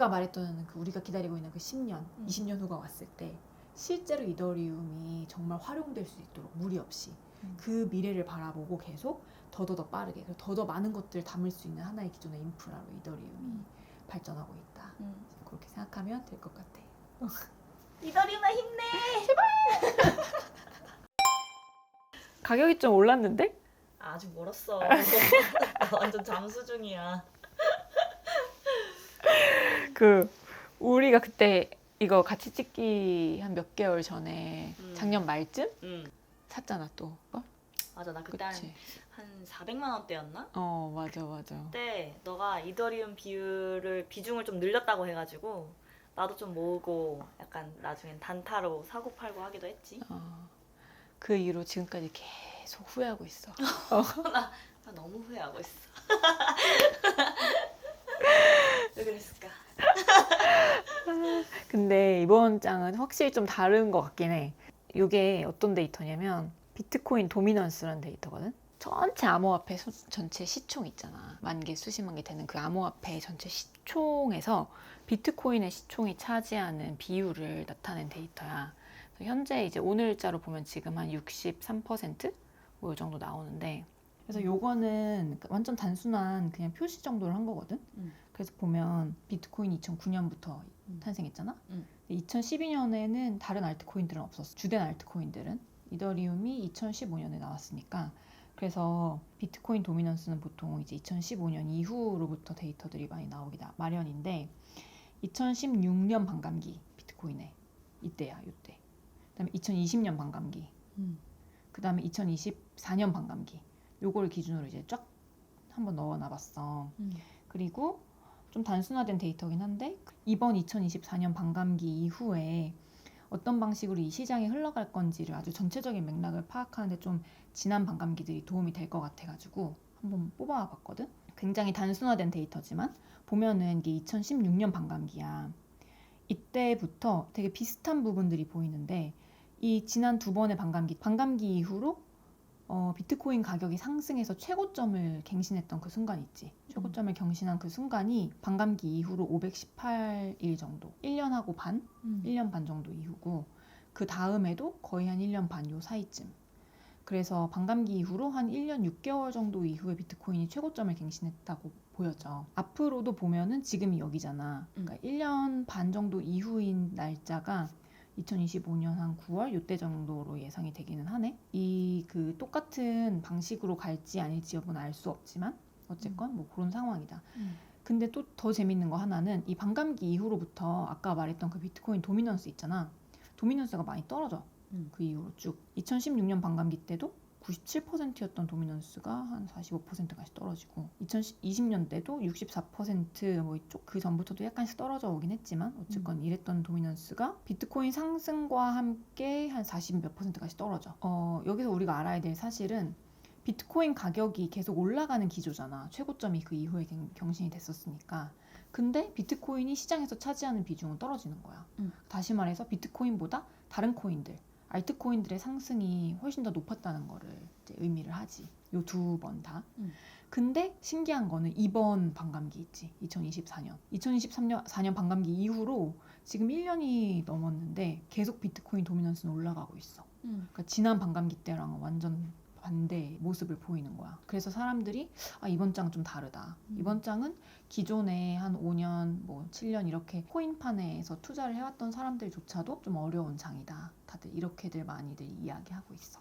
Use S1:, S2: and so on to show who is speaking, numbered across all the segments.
S1: 아까 말했던 그 우리가 기다리고 있는 그 10년, 20년 후가 왔을 때 실제로 이더리움이 정말 활용될 수 있도록 무리 없이 그 미래를 바라보고 계속 더 빠르게 그리고 더 많은 것들을 담을 수 있는 하나의 기존의 인프라로 이더리움이 발전하고 있다. 그렇게 생각하면 될 것 같아.
S2: 이더리움아 힘내.
S1: 가격이 좀 올랐는데?
S2: 아직 멀었어. 나 완전 잠수 중이야.
S1: 그 우리가 그때 이거 같이 찍기 한 몇 개월 전에 작년 말쯤 샀잖아 또.
S2: 맞아, 나 그때
S1: 그치?
S2: 한 400만 원대였나?
S1: 맞아.
S2: 그때 너가 이더리움 비중을 좀 늘렸다고 해가지고 나도 좀 모으고 약간 나중엔 단타로 사고 팔고 하기도 했지.
S1: 그 이후로 지금까지 계속 후회하고 있어.
S2: 나 너무 후회하고 있어. 왜 그랬을까?
S1: 근데 이번 장은 확실히 좀 다른 것 같긴 해. 이게 어떤 데이터냐면 비트코인 도미넌스라는 데이터거든. 전체 암호화폐 전체 시총 있잖아. 10,000개, 수십만 개 되는 그 암호화폐 전체 시총에서 비트코인의 시총이 차지하는 비율을 나타낸 데이터야. 현재 이제 오늘자로 보면 지금 한 63%? 뭐 이 정도 나오는데, 그래서 요거는 완전 단순한 그냥 표시 정도를 한 거거든. 그래서 보면 비트코인이 2009년부터 탄생했잖아. 2012년에는 다른 알트코인들은 없었어. 주된 알트코인들은. 이더리움이 2015년에 나왔으니까. 그래서 비트코인 도미넌스는 보통 이제 2015년 이후로부터 데이터들이 많이 나오기 마련인데, 2016년 반감기 비트코인에 이때야, 이때. 그다음에 2020년 반감기. 그다음에 2024년 반감기. 요걸 기준으로 이제 쫙 한번 넣어놔봤어. 그리고 좀 단순화된 데이터긴 한데 이번 2024년 반감기 이후에 어떤 방식으로 이 시장이 흘러갈 건지를 아주 전체적인 맥락을 파악하는데 좀 지난 반감기들이 도움이 될 것 같아가지고 한번 뽑아봤거든. 굉장히 단순화된 데이터지만 보면은 이게 2016년 반감기야. 이때부터 되게 비슷한 부분들이 보이는데 이 지난 두 번의 반감기 이후로 비트코인 가격이 상승해서 최고점을 갱신했던 그 순간 있지. 최고점을 경신한 그 순간이 반감기 이후로 518일 정도. 1년하고 반? 1년 반 정도 이후고 그 다음에도 거의 한 1년 반 요 사이쯤. 그래서 반감기 이후로 한 1년 6개월 정도 이후에 비트코인이 최고점을 갱신했다고 보여져. 앞으로도 보면은 지금이 여기잖아. 그러니까 1년 반 정도 이후인 날짜가 2025년 한 9월 요때 정도로 예상이 되기는 하네. 이 그 똑같은 방식으로 갈지 아닐지 여부는 알 수 없지만 어쨌건 뭐 그런 상황이다. 근데 또 더 재밌는 거 하나는 이 반감기 이후로부터 아까 말했던 그 비트코인 도미넌스 있잖아. 도미넌스가 많이 떨어져. 그 이후로 쭉 2016년 반감기 때도 97%였던 도미넌스가 한 45%까지 떨어지고 2020년대도 64% 이쪽 그 전부터도 약간씩 떨어져 오긴 했지만 어쨌건 이랬던 도미넌스가 비트코인 상승과 함께 한 40몇 %까지 떨어져. 여기서 우리가 알아야 될 사실은 비트코인 가격이 계속 올라가는 기조잖아. 최고점이 그 이후에 경신이 됐었으니까. 근데 비트코인이 시장에서 차지하는 비중은 떨어지는 거야. 다시 말해서 비트코인보다 다른 코인들 알트코인들의 상승이 훨씬 더 높았다는 거를 이제 의미를 하지. 요 두 번 다. 근데 신기한 거는 이번 반감기 있지. 2024년. 2024년 반감기 이후로 지금 1년이 넘었는데 계속 비트코인 도미넌스는 올라가고 있어. 그러니까 지난 반감기 때랑은 완전 반대 모습을 보이는 거야. 그래서 사람들이 이번 장은 좀 다르다. 이번 장은 기존에 한 5년, 7년 이렇게 코인판에서 투자를 해왔던 사람들조차도 좀 어려운 장이다. 다들 이렇게들 많이들 이야기하고 있어.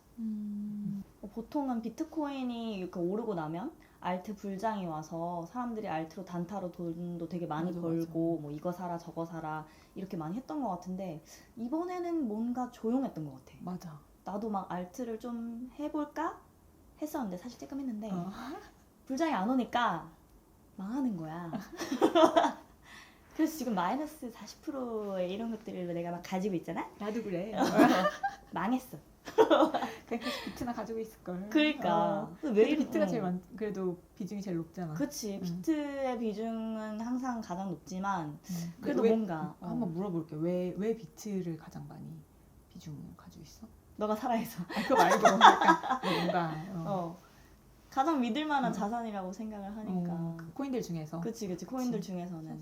S2: 보통은 비트코인이 이렇게 오르고 나면 알트 불장이 와서 사람들이 알트로 단타로 돈도 되게 많이 벌고 뭐 이거 사라 저거 사라 이렇게 많이 했던 것 같은데 이번에는 뭔가 조용했던 것 같아.
S1: 맞아.
S2: 나도 막 알트를 좀 해볼까 했었는데 사실 조금 했는데 불장이 안 오니까 망하는 거야. 그래서 지금 마이너스 40%의 이런 것들을 내가 막 가지고 있잖아.
S1: 나도 그래.
S2: 망했어.
S1: 그냥 비트나 가지고 있을걸.
S2: 그러니까
S1: 왜 비트가 제일 그래도 비중이 제일 높잖아.
S2: 그치. 비트의 비중은 항상 가장 높지만 그래도
S1: 왜,
S2: 뭔가
S1: 한번 물어볼게. 왜 비트를 가장 많이 비중을 가지고 있어?
S2: 너가 살아있어.
S1: 그거 말고 약간 뭔가
S2: 가장 믿을 만한 자산이라고 생각을 하니까
S1: 그 코인들 중에서
S2: 그치 코인들 중에서는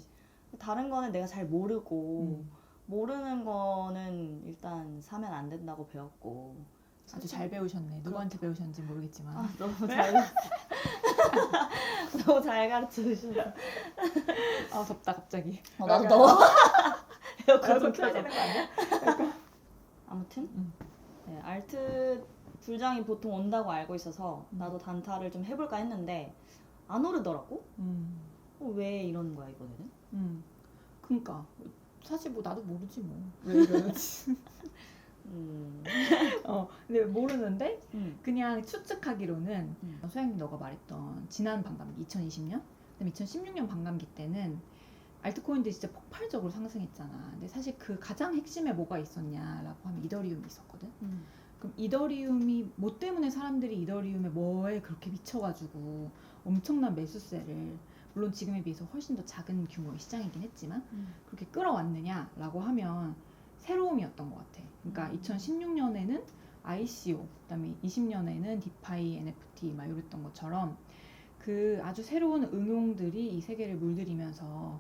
S2: 다른 거는 내가 잘 모르고
S1: 음.
S2: 모르는 거는 일단 사면 안 된다고 배웠고.
S1: 아주 잘 배우셨네. 누구한테 배우셨는지 모르겠지만.
S2: 아, 너무 잘 너무 잘 가르쳐 주셔서.
S1: 아 덥다 갑자기.
S2: 나도 더워. 에어컨 좀
S1: 켜야
S2: 켜줘.
S1: 되는 거 아니야?
S2: 아무튼
S1: 음.
S2: 네, 알트 불장이 보통 온다고 알고 있어서 나도 단타를 좀 해볼까 했는데 안 오르더라고. 왜 이러는 거야 이번에는?
S1: 그러니까 사실 뭐 나도 모르지 뭐. 왜 이러는지. 근데 모르는데 그냥 추측하기로는 소영이 너가 말했던 지난 반감기 2020년, 그다음에 2016년 반감기 때는 알트코인들이 진짜 폭발적으로 상승했잖아. 근데 사실 그 가장 핵심에 뭐가 있었냐라고 하면 이더리움이 있었거든. 그럼 이더리움이 뭐 때문에 사람들이 이더리움에 뭐에 그렇게 미쳐가지고 엄청난 매수세를, 물론 지금에 비해서 훨씬 더 작은 규모의 시장이긴 했지만 그렇게 끌어왔느냐라고 하면 새로움이었던 것 같아. 그러니까 2016년에는 ICO, 그다음에 20년에는 디파이, NFT 막 이랬던 것처럼 그 아주 새로운 응용들이 이 세계를 물들이면서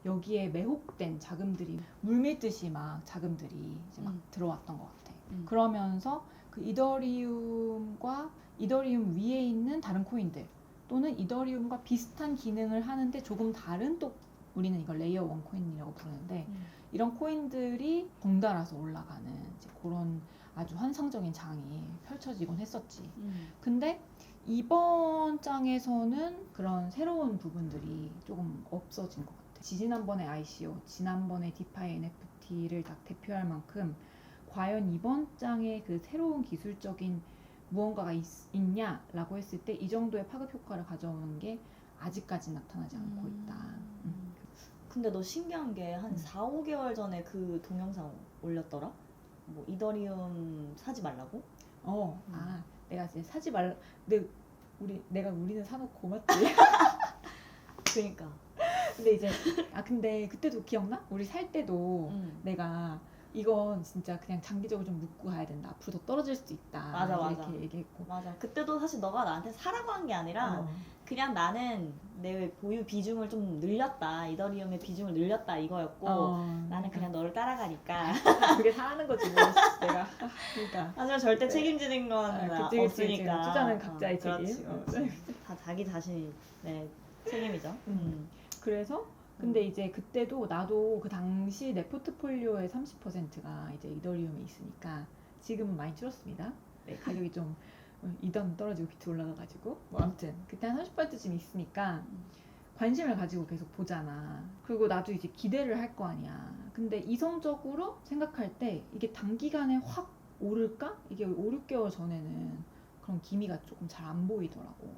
S1: 여기에 매혹된 자금들이 물밀듯이 막 자금들이 이제 막 들어왔던 것 같아. 그러면서 그 이더리움과 이더리움 위에 있는 다른 코인들 또는 이더리움과 비슷한 기능을 하는데 조금 다른, 또 우리는 이걸 레이어 1 코인이라고 부르는데 이런 코인들이 덩달아서 올라가는 이제 그런 아주 환상적인 장이 펼쳐지곤 했었지. 근데 이번 장에서는 그런 새로운 부분들이 조금 없어진 것 같아. 지난번에 ICO, 지난번에 디파이 NFT를 딱 대표할 만큼 과연 이번 장에 그 새로운 기술적인 무언가가 있냐라고 했을 때 이 정도의 파급 효과를 가져오는 게 아직까지 나타나지 않고 있다.
S2: 근데 너 신기한 게 한 4, 5개월 전에 그 동영상 올렸더라? 뭐 이더리움 사지 말라고?
S1: 내가 이제 사지 말, 우리는 사놓고 맞지?
S2: 그러니까.
S1: 근데 이제 근데 그때도 기억나? 우리 살 때도 내가 이건 진짜 그냥 장기적으로 좀 묻고 가야 된다. 앞으로 더 떨어질 수도 있다.
S2: 맞아.
S1: 이렇게 얘기했고.
S2: 맞아. 그때도 사실 너가 나한테 사라고 한 게 아니라 그냥 나는 내 보유 비중을 좀 늘렸다. 이더리움의 비중을 늘렸다 이거였고 나는 그냥 너를 따라가니까.
S1: 그게 사는 거지 뭐. 내가 그러니까.
S2: 하지만 절대 책임지는 건
S1: 그치.
S2: 없으니까.
S1: 투자는 각자의
S2: 그렇지,
S1: 책임.
S2: 그렇지. 다 자기 자신의 책임이죠.
S1: 그래서 근데 이제 그때도 나도 그 당시 내 포트폴리오의 30%가 이제 이더리움에 있으니까 지금은 많이 줄었습니다. 네, 가격이 좀 이던 떨어지고 비트 올라가가지고 뭐 아무튼 그때 한 30%쯤 있으니까 관심을 가지고 계속 보잖아. 그리고 나도 이제 기대를 할 거 아니야. 근데 이성적으로 생각할 때 이게 단기간에 확 오를까? 이게 5, 6개월 전에는 그런 기미가 조금 잘 안 보이더라고.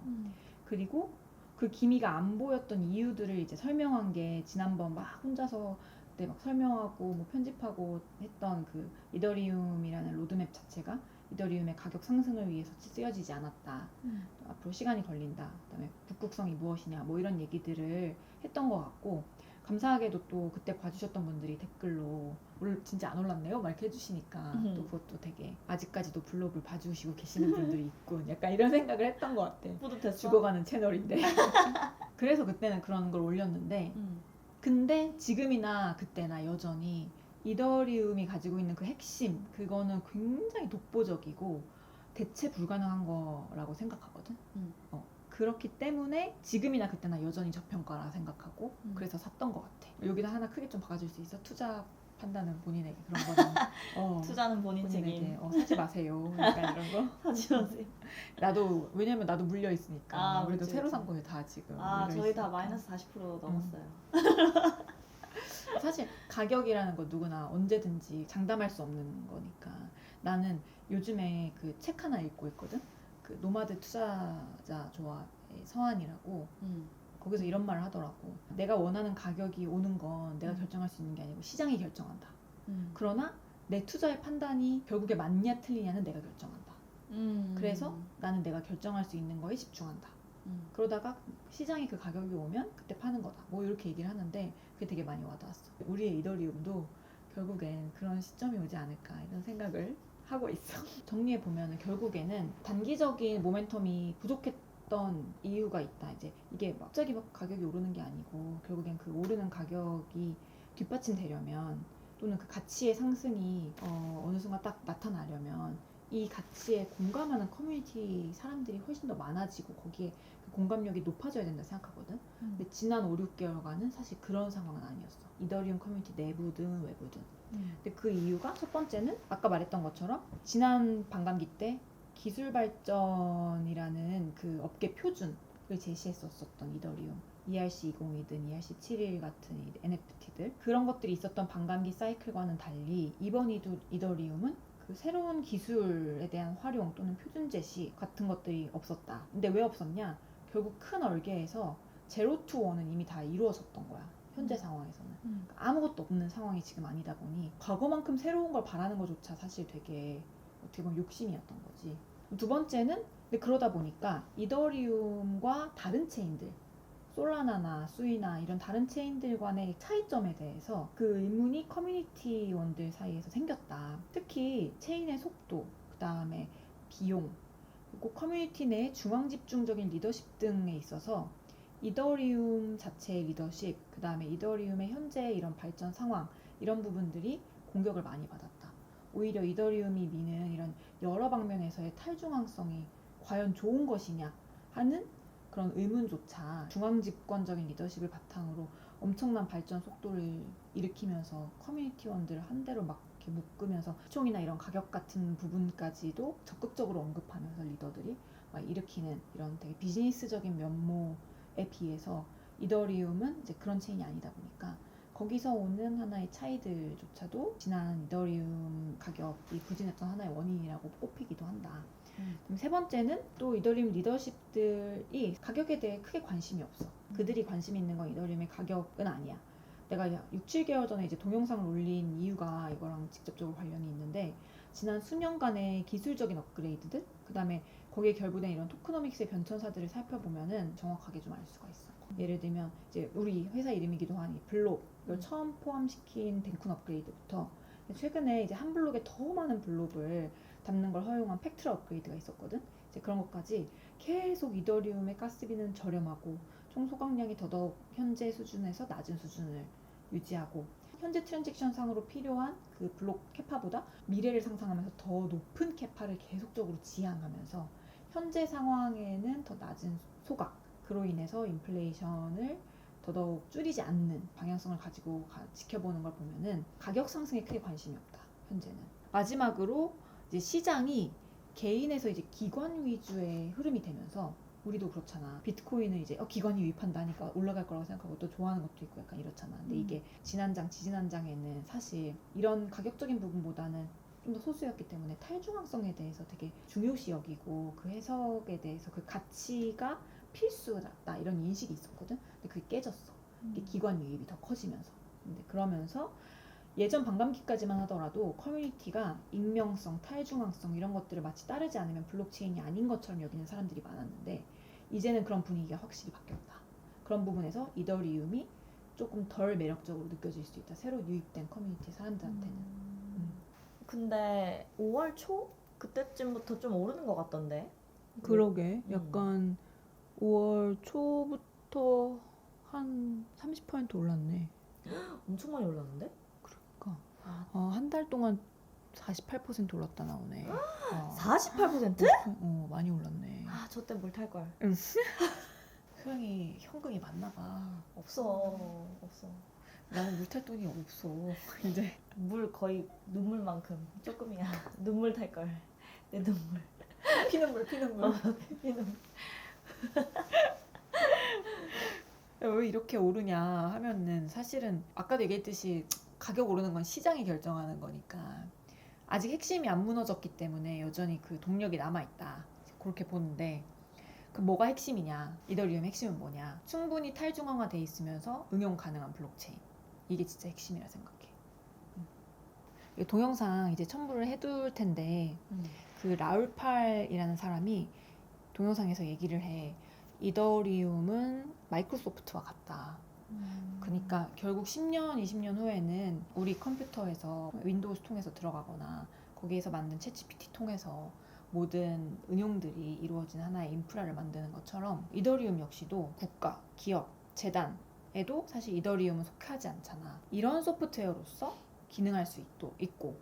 S1: 그리고 그 기미가 안 보였던 이유들을 이제 설명한 게 지난번 막 혼자서 그때 막 설명하고 뭐 편집하고 했던 그 이더리움이라는 로드맵 자체가 이더리움의 가격 상승을 위해서 쓰여지지 않았다. 앞으로 시간이 걸린다. 그다음에 북극성이 무엇이냐 뭐 이런 얘기들을 했던 것 같고, 감사하게도 또 그때 봐주셨던 분들이 댓글로 진짜 안 올랐네요? 막 이렇게 해주시니까 또 그것도 되게 아직까지도 블로그를 봐주시고 계시는 분들이 있군. 약간 이런 생각을 했던 것 같아.
S2: 뿌듯했어?
S1: 죽어가는 채널인데. 그래서 그때는 그런 걸 올렸는데 근데 지금이나 그때나 여전히 이더리움이 가지고 있는 그 핵심, 그거는 굉장히 독보적이고 대체 불가능한 거라고 생각하거든. 그렇기 때문에 지금이나 그때나 여전히 저평가라 생각하고 그래서 샀던 것 같아. 여기다 하나 크게 좀 박아줄 수 있어? 투자 판단은 본인에게, 그런 거는
S2: 투자는 본인 책임.
S1: 사지 마세요. 약간 이런 거.
S2: 사지 마세요.
S1: 왜냐면 나도 물려 있으니까. 우리도
S2: 그치,
S1: 새로
S2: 그치.
S1: 산 거에 다 지금.
S2: 저희 다 마이너스 40% 넘었어요.
S1: 사실 가격이라는 거 누구나 언제든지 장담할 수 없는 거니까. 나는 요즘에 그 책 하나 읽고 있거든. 그 노마드 투자자 조합의 서한이라고. 거기서 이런 말을 하더라고. 내가 원하는 가격이 오는 건 내가 결정할 수 있는 게 아니고 시장이 결정한다. 그러나 내 투자의 판단이 결국에 맞냐 틀리냐는 내가 결정한다. 그래서 나는 내가 결정할 수 있는 거에 집중한다. 그러다가 시장이 그 가격이 오면 그때 파는 거다. 뭐 이렇게 얘기를 하는데 그게 되게 많이 와닿았어. 우리의 이더리움도 결국엔 그런 시점이 오지 않을까 이런 생각을 하고 있어. 정리해보면 결국에는 단기적인 모멘텀이 부족했던 어떤 이유가 있다. 이제 이게 갑자기 막 가격이 오르는 게 아니고 결국엔 그 오르는 가격이 뒷받침되려면 또는 그 가치의 상승이 어느 순간 딱 나타나려면 이 가치에 공감하는 커뮤니티 사람들이 훨씬 더 많아지고 거기에 그 공감력이 높아져야 된다 생각하거든. 근데 지난 5, 6개월간은 사실 그런 상황은 아니었어. 이더리움 커뮤니티 내부든 외부든. 근데 그 이유가 첫 번째는 아까 말했던 것처럼 지난 반감기 때 기술 발전이라는 그 업계 표준을 제시했었던 이더리움 ERC20이든 ERC71 같은 NFT들 그런 것들이 있었던 반감기 사이클과는 달리 이번 이더리움은 그 새로운 기술에 대한 활용 또는 표준 제시 같은 것들이 없었다. 근데 왜 없었냐? 결국 큰 얼개에서 제로 투 원은 이미 다 이루어졌던 거야. 현재 상황에서는. 그러니까 아무것도 없는 상황이 지금 아니다 보니 과거만큼 새로운 걸 바라는 것조차 사실 되게 어떻게 보면 욕심이었던 거지. 두 번째는 근데 그러다 보니까 이더리움과 다른 체인들 솔라나나 수이나 이런 다른 체인들 간의 차이점에 대해서 그 의문이 커뮤니티원들 사이에서 생겼다. 특히 체인의 속도, 그 다음에 비용, 그리고 커뮤니티 내 중앙 집중적인 리더십 등에 있어서 이더리움 자체의 리더십, 그 다음에 이더리움의 현재 이런 발전 상황 이런 부분들이 공격을 많이 받았다. 오히려 이더리움이 미는 이런 여러 방면에서의 탈중앙성이 과연 좋은 것이냐 하는 그런 의문조차 중앙 집권적인 리더십을 바탕으로 엄청난 발전 속도를 일으키면서 커뮤니티원들을 한 대로 막 이렇게 묶으면서 시총이나 이런 가격 같은 부분까지도 적극적으로 언급하면서 리더들이 막 일으키는 이런 되게 비즈니스적인 면모에 비해서 이더리움은 이제 그런 체인이 아니다 보니까 거기서 오는 하나의 차이들조차도 지난 이더리움 가격이 부진했던 하나의 원인이라고 꼽히기도 한다. 그럼 세 번째는 또 이더리움 리더십들이 가격에 대해 크게 관심이 없어. 그들이 관심 있는 건 이더리움의 가격은 아니야. 내가 6, 7개월 전에 이제 동영상을 올린 이유가 이거랑 직접적으로 관련이 있는데 지난 수년간의 기술적인 업그레이드들 그 다음에 거기에 결부된 이런 토크노믹스의 변천사들을 살펴보면은 정확하게 좀 알 수가 있어. 예를 들면 이제 우리 회사 이름이기도 한 이 블록 이걸 처음 포함시킨 덴쿤 업그레이드부터 최근에 이제 한 블록에 더 많은 블록을 담는 걸 허용한 팩트라 업그레이드가 있었거든. 이제 그런 것까지 계속 이더리움의 가스비는 저렴하고 총 소각량이 더더욱 현재 수준에서 낮은 수준을 유지하고 현재 트랜잭션 상으로 필요한 그 블록 캐파보다 미래를 상상하면서 더 높은 캐파를 계속적으로 지향하면서 현재 상황에는 더 낮은 소각 그로 인해서 인플레이션을 더더욱 줄이지 않는 방향성을 가지고 지켜보는 걸 보면은 가격 상승에 크게 관심이 없다. 현재는. 마지막으로 이제 시장이 개인에서 이제 기관 위주의 흐름이 되면서 우리도 그렇잖아. 비트코인을 이제 기관이 유입한다 하니까 올라갈 거라고 생각하고 또 좋아하는 것도 있고 약간 이렇잖아. 근데 이게 지난장, 지지난장에는 사실 이런 가격적인 부분보다는 좀 더 소수였기 때문에 탈중앙성에 대해서 되게 중요시 여기고 그 해석에 대해서 그 가치가 필수다 이런 인식이 있었거든. 근데 그게 깨졌어. 이게 기관 유입이 더 커지면서. 근데 그러면서 예전 반감기까지만 하더라도 커뮤니티가 익명성, 탈중앙성 이런 것들을 마치 따르지 않으면 블록체인이 아닌 것처럼 여기는 사람들이 많았는데 이제는 그런 분위기가 확실히 바뀌었다. 그런 부분에서 이더리움이 조금 덜 매력적으로 느껴질 수 있다. 새로 유입된 커뮤니티 사람들한테는.
S2: 근데 5월 초? 그때쯤부터 좀 오르는 것 같던데.
S1: 그러게. 약간 5월 초부터 한 30% 올랐네.
S2: 엄청 많이 올랐는데?
S1: 그러니까 한 달 동안 48% 올랐다 나오네.
S2: 48%?
S1: 많이 올랐네.
S2: 아, 저 때 뭘 탈 걸.
S1: 소영이 현금이 많나 봐.
S2: 없어.
S1: 나는 물 탈 돈이 없어. 이제
S2: 물 거의 눈물만큼 조금이야. 눈물 탈 걸. 내 눈물.
S1: 피눈물.
S2: 피눈물.
S1: 왜 이렇게 오르냐 하면은 사실은 아까도 얘기했듯이 가격 오르는 건 시장이 결정하는 거니까 아직 핵심이 안 무너졌기 때문에 여전히 그 동력이 남아있다. 그렇게 보는데 그 뭐가 핵심이냐? 이더리움 핵심은 뭐냐? 충분히 탈중앙화돼 있으면서 응용 가능한 블록체인. 이게 진짜 핵심이라 생각해. 이 동영상 이제 첨부를 해둘 텐데 그 라울팔이라는 사람이 동영상에서 얘기를 해. 이더리움은 마이크로소프트와 같다. 그러니까 결국 10년, 20년 후에는 우리 컴퓨터에서 윈도우즈 통해서 들어가거나 거기에서 만든 챗GPT 통해서 모든 응용들이 이루어진 하나의 인프라를 만드는 것처럼 이더리움 역시도 국가, 기업, 재단에도 사실 이더리움은 속하지 않잖아. 이런 소프트웨어로서 기능할 수 있고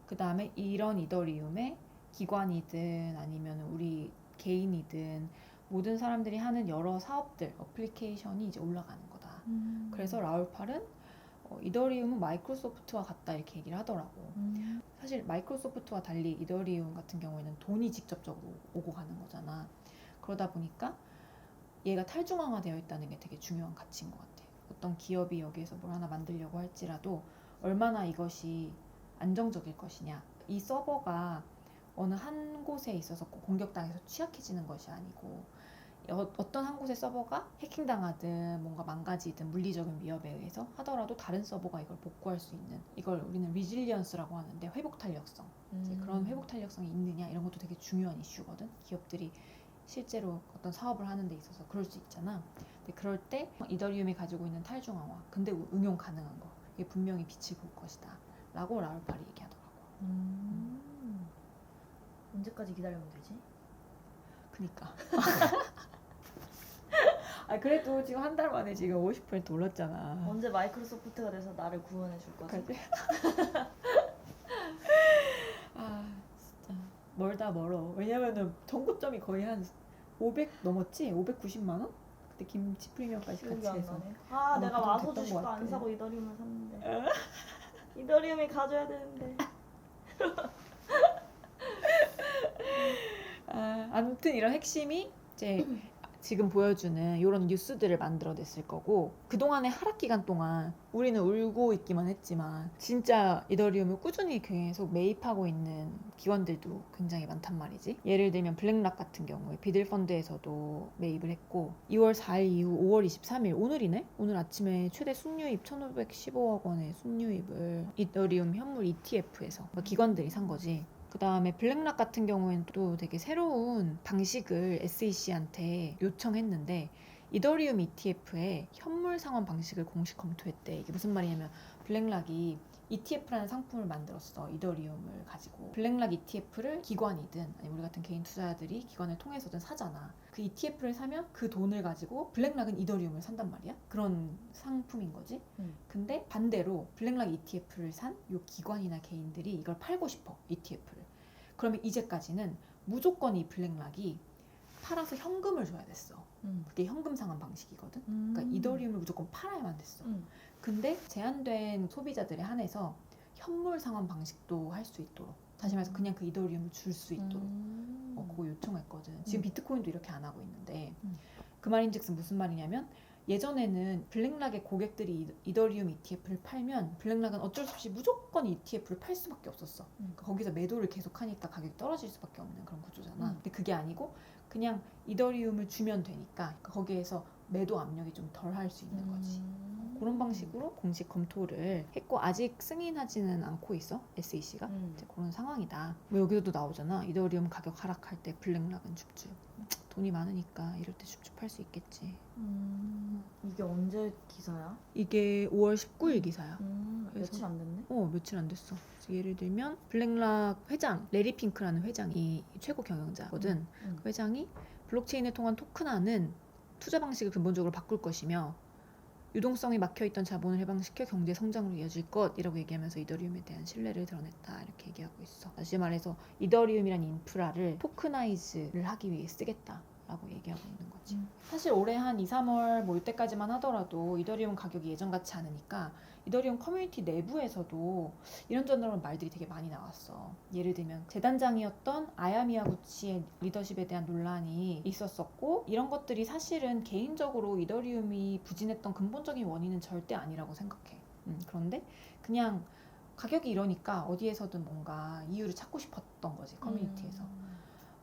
S1: 그 다음에 이런 이더리움에 기관이든 아니면 우리 개인이든 모든 사람들이 하는 여러 사업들, 어플리케이션이 이제 올라가는 거다. 그래서 라울팔은 이더리움은 마이크로소프트와 같다 이렇게 얘기를 하더라고. 사실 마이크로소프트와 달리 이더리움 같은 경우에는 돈이 직접적으로 오고 가는 거잖아. 그러다 보니까 얘가 탈중앙화되어 있다는 게 되게 중요한 가치인 것 같아. 어떤 기업이 여기에서 뭘 하나 만들려고 할지라도 얼마나 이것이 안정적일 것이냐. 이 서버가 어느 한 곳에 있어서 공격당해서 취약해지는 것이 아니고 어떤 한 곳의 서버가 해킹당하든 뭔가 망가지든 물리적인 위협에 의해서 하더라도 다른 서버가 이걸 복구할 수 있는, 이걸 우리는 리질리언스라고 하는데 회복 탄력성, 이제 그런 회복 탄력성이 있느냐 이런 것도 되게 중요한 이슈거든. 기업들이 실제로 어떤 사업을 하는 데 있어서 그럴 수 있잖아. 근데 그럴 때 이더리움이 가지고 있는 탈중앙화 근데 응용 가능한 거, 이게 분명히 빛을 볼 것이다 라고 라울팔이 얘기하더라고.
S2: 언제까지 기다리면 되지?
S1: 그니까 아 그래도 지금 한 달 만에 지금 50% 올랐잖아.
S2: 언제 마이크로소프트가 돼서 나를 구원해 줄 거지?
S1: 그치? 아 진짜 멀다 멀어. 왜냐면은 정고점이 거의 한 500 넘었지? 590만 원? 그때 김치 프리미엄까지
S2: 기억이
S1: 같이
S2: 안
S1: 해서.
S2: 나네.
S1: 그
S2: 내가
S1: 정도
S2: 마소
S1: 됐던 것
S2: 주식도 안
S1: 같아.
S2: 사고 이더리움을 샀는데. 이더리움이 가져야 되는데.
S1: 아무튼 이런 핵심이 이제 지금 보여주는 이런 뉴스들을 만들어냈을 거고, 그동안의 하락 기간 동안 우리는 울고 있기만 했지만 진짜 이더리움을 꾸준히 계속 매입하고 있는 기관들도 굉장히 많단 말이지. 예를 들면 블랙락 같은 경우에 비들펀드에서도 매입을 했고 2월 4일 이후 5월 23일 오늘이네? 오늘 아침에 최대 순유입 1,515억 원의 순유입을 이더리움 현물 ETF에서 기관들이 산 거지. 그 다음에 블랙락 같은 경우에는 또 되게 새로운 방식을 SEC한테 요청했는데 이더리움 ETF의 현물 상환 방식을 공식 검토했대. 이게 무슨 말이냐면 블랙락이 ETF라는 상품을 만들었어. 이더리움을 가지고. 블랙락 ETF를 기관이든 아니면 우리 같은 개인 투자자들이 기관을 통해서든 사잖아. 그 ETF를 사면 그 돈을 가지고 블랙락은 이더리움을 산단 말이야. 그런 상품인 거지. 근데 반대로 블랙락 ETF를 산 요 기관이나 개인들이 이걸 팔고 싶어. ETF를. 그러면 이제까지는 무조건 이 블랙락이 팔아서 현금을 줘야 됐어. 그게 현금 상환 방식이거든. 그러니까 이더리움을 무조건 팔아야만 됐어. 근데 제한된 소비자들에 한해서 현물 상환 방식도 할 수 있도록, 다시 말해서 그냥 그 이더리움을 줄 수 있도록 그거 요청했거든. 지금 비트코인도 이렇게 안 하고 있는데 그 말인즉슨 무슨 말이냐면, 예전에는 블랙락의 고객들이 이더리움 ETF를 팔면 블랙락은 어쩔 수 없이 무조건 ETF를 팔 수밖에 없었어. 그러니까 거기서 매도를 계속하니까 가격이 떨어질 수밖에 없는 그런 구조잖아. 근데 그게 아니고 그냥 이더리움을 주면 되니까 거기에서 매도 압력이 좀 덜 할 수 있는 거지. 그런 방식으로 공식 검토를 했고 아직 승인하지는 않고 있어. SEC가. 이제 그런 상황이다. 뭐 여기서도 나오잖아. 이더리움 가격 하락할 때 블랙락은 줍줍. 돈이 많으니까 이럴 때 줍줍 할 수 있겠지.
S2: 이게 언제 기사야?
S1: 이게 5월 19일 기사야. 그래서-
S2: 며칠 안 됐네?
S1: 며칠 안 됐어. 예를 들면 블랙락 회장 레리 핑크라는 회장이 최고 경영자거든. 그 회장이 블록체인을 통한 토큰화는 투자 방식을 근본적으로 바꿀 것이며 유동성이 막혀있던 자본을 해방시켜 경제 성장으로 이어질 것이라고 얘기하면서 이더리움에 대한 신뢰를 드러냈다 이렇게 얘기하고 있어. 다시 말해서 이더리움이란 인프라를 토크나이즈를 하기 위해 쓰겠다라고 얘기하고 있는 거지. 사실 올해 한 2, 3월 뭐 이때까지만 하더라도 이더리움 가격이 예전 같지 않으니까 이더리움 커뮤니티 내부에서도 이런저런 말들이 되게 많이 나왔어. 예를 들면 재단장이었던 아야 미야구치의 리더십에 대한 논란이 있었었고, 이런 것들이 사실은 개인적으로 이더리움이 부진했던 근본적인 원인은 절대 아니라고 생각해. 그런데 그냥 가격이 이러니까 어디에서든 뭔가 이유를 찾고 싶었던 거지, 커뮤니티에서.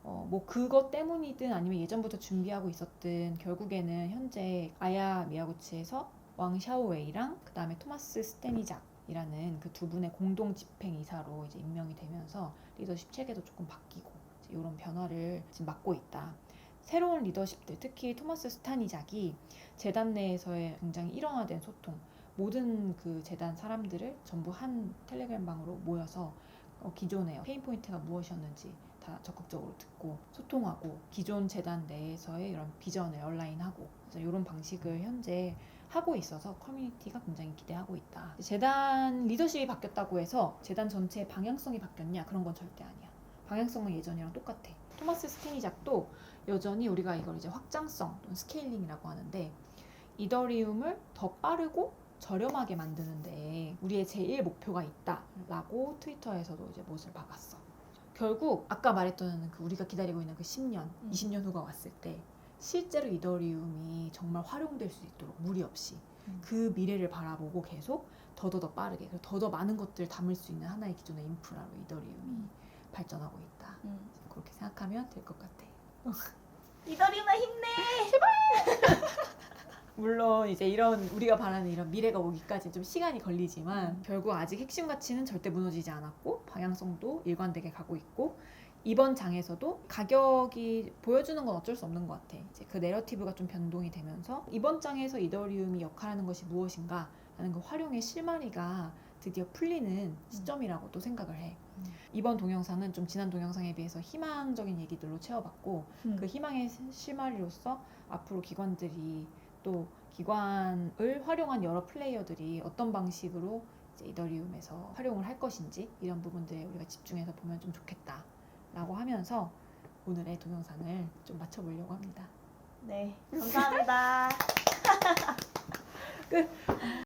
S1: 뭐 그것 때문이든 아니면 예전부터 준비하고 있었든 결국에는 현재 아야 미야구치에서 왕 샤오웨이랑 그 다음에 토마스 스테니작이라는 그 두 분의 공동 집행 이사로 이제 임명이 되면서 리더십 체계도 조금 바뀌고 이런 변화를 지금 맡고 있다. 새로운 리더십들, 특히 토마스 스타니작이 재단 내에서의 굉장히 일원화된 소통, 모든 그 재단 사람들을 전부 한 텔레그램 방으로 모여서 기존의 페인 포인트가 무엇이었는지 다 적극적으로 듣고 소통하고 기존 재단 내에서의 이런 비전을 얼라인하고 그래서 이런 방식을 현재 하고 있어서 커뮤니티가 굉장히 기대하고 있다. 재단 리더십이 바뀌었다고 해서 재단 전체의 방향성이 바뀌었냐? 그런 건 절대 아니야. 방향성은 예전이랑 똑같아. 토마스 스테니작도 여전히 우리가 이걸 이제 확장성 또는 스케일링이라고 하는데 이더리움을 더 빠르고 저렴하게 만드는데 우리의 제1 목표가 있다라고 트위터에서도 이제 못을 박았어. 결국 아까 말했던 그 우리가 기다리고 있는 그 10년, 20년 후가 왔을 때 실제로 이더리움이 정말 활용될 수 있도록 무리 없이 그 미래를 바라보고 계속 더더 빠르게 그리고 더더 많은 것들을 담을 수 있는 하나의 기존의 인프라로 이더리움이 발전하고 있다. 그렇게 생각하면 될 것 같아.
S2: 이더리움아 힘내.
S1: 물론 이제 이런 우리가 바라는 이런 미래가 오기까지 좀 시간이 걸리지만 결국 아직 핵심 가치는 절대 무너지지 않았고 방향성도 일관되게 가고 있고 이번 장에서도 가격이 보여주는 건 어쩔 수 없는 것 같아. 이제 그 내러티브가 좀 변동이 되면서 이번 장에서 이더리움이 역할하는 것이 무엇인가 하는 그 활용의 실마리가 드디어 풀리는 시점이라고 또 생각을 해. 이번 동영상은 좀 지난 동영상에 비해서 희망적인 얘기들로 채워봤고 그 희망의 실마리로서 앞으로 기관들이 또 기관을 활용한 여러 플레이어들이 어떤 방식으로 이제 이더리움에서 활용을 할 것인지 이런 부분들에 우리가 집중해서 보면 좀 좋겠다라고 하면서 오늘의 동영상을 좀 마쳐보려고 합니다.
S2: 네, 감사합니다.
S1: 끝.